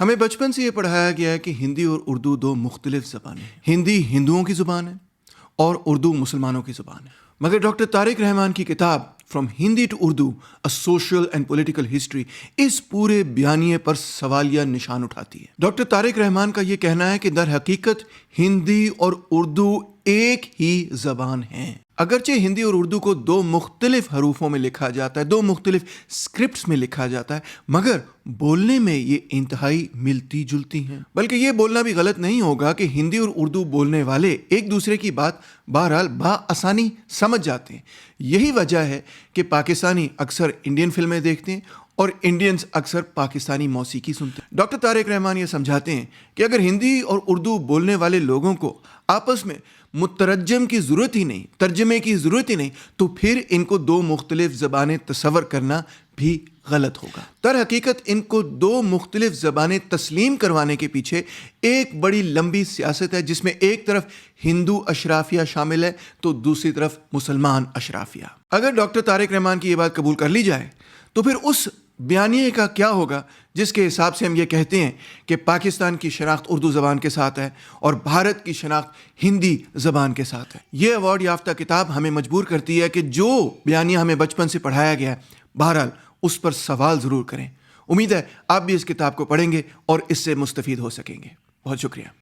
ہمیں بچپن سے یہ پڑھایا گیا ہے کہ ہندی اور اردو دو مختلف زبانیں ہیں۔ ہندی ہندوؤں کی زبان ہے اور اردو مسلمانوں کی زبان ہے۔ مگر ڈاکٹر طارق رحمان کی کتاب from Hindi to Urdu a social and political history اس پورے بیانیے پر سوالیہ نشان اٹھاتی ہے۔ ڈاکٹر طارق رحمان کا یہ کہنا ہے کہ در حقیقت ہندی اور اردو ایک ہی زبان ہیں، اگرچہ ہندی اور اردو کو دو مختلف حروفوں میں لکھا جاتا ہے، دو مختلف اسکرپٹس میں لکھا جاتا ہے، مگر بولنے میں یہ انتہائی ملتی جلتی ہیں۔ بلکہ یہ بولنا بھی غلط نہیں ہوگا کہ ہندی اور اردو بولنے والے ایک دوسرے کی بات بہرحال بآسانی سمجھ جاتے ہیں۔ یہی وجہ ہے کہ پاکستانی اکثر انڈین فلمیں دیکھتے ہیں اور انڈینز اکثر پاکستانی موسیقی سنتے ہیں۔ ڈاکٹر طارق رحمان یہ سمجھاتے ہیں کہ اگر ہندی اور اردو بولنے والے لوگوں کو آپس میں مترجم کی ضرورت ہی نہیں، ترجمے کی ضرورت ہی نہیں، تو پھر ان کو دو مختلف زبانیں تصور کرنا بھی غلط ہوگا۔ در حقیقت ان کو دو مختلف زبانیں تسلیم کروانے کے پیچھے ایک بڑی لمبی سیاست ہے، جس میں ایک طرف ہندو اشرافیہ شامل ہے تو دوسری طرف مسلمان اشرافیہ۔ اگر ڈاکٹر طارق رحمان کی یہ بات قبول کر لی جائے تو پھر اس بیانیے کا کیا ہوگا جس کے حساب سے ہم یہ کہتے ہیں کہ پاکستان کی شناخت اردو زبان کے ساتھ ہے اور بھارت کی شناخت ہندی زبان کے ساتھ ہے۔ یہ ایوارڈ یافتہ کتاب ہمیں مجبور کرتی ہے کہ جو بیانیہ ہمیں بچپن سے پڑھایا گیا ہے، بہرحال اس پر سوال ضرور کریں۔ امید ہے آپ بھی اس کتاب کو پڑھیں گے اور اس سے مستفید ہو سکیں گے۔ بہت شکریہ۔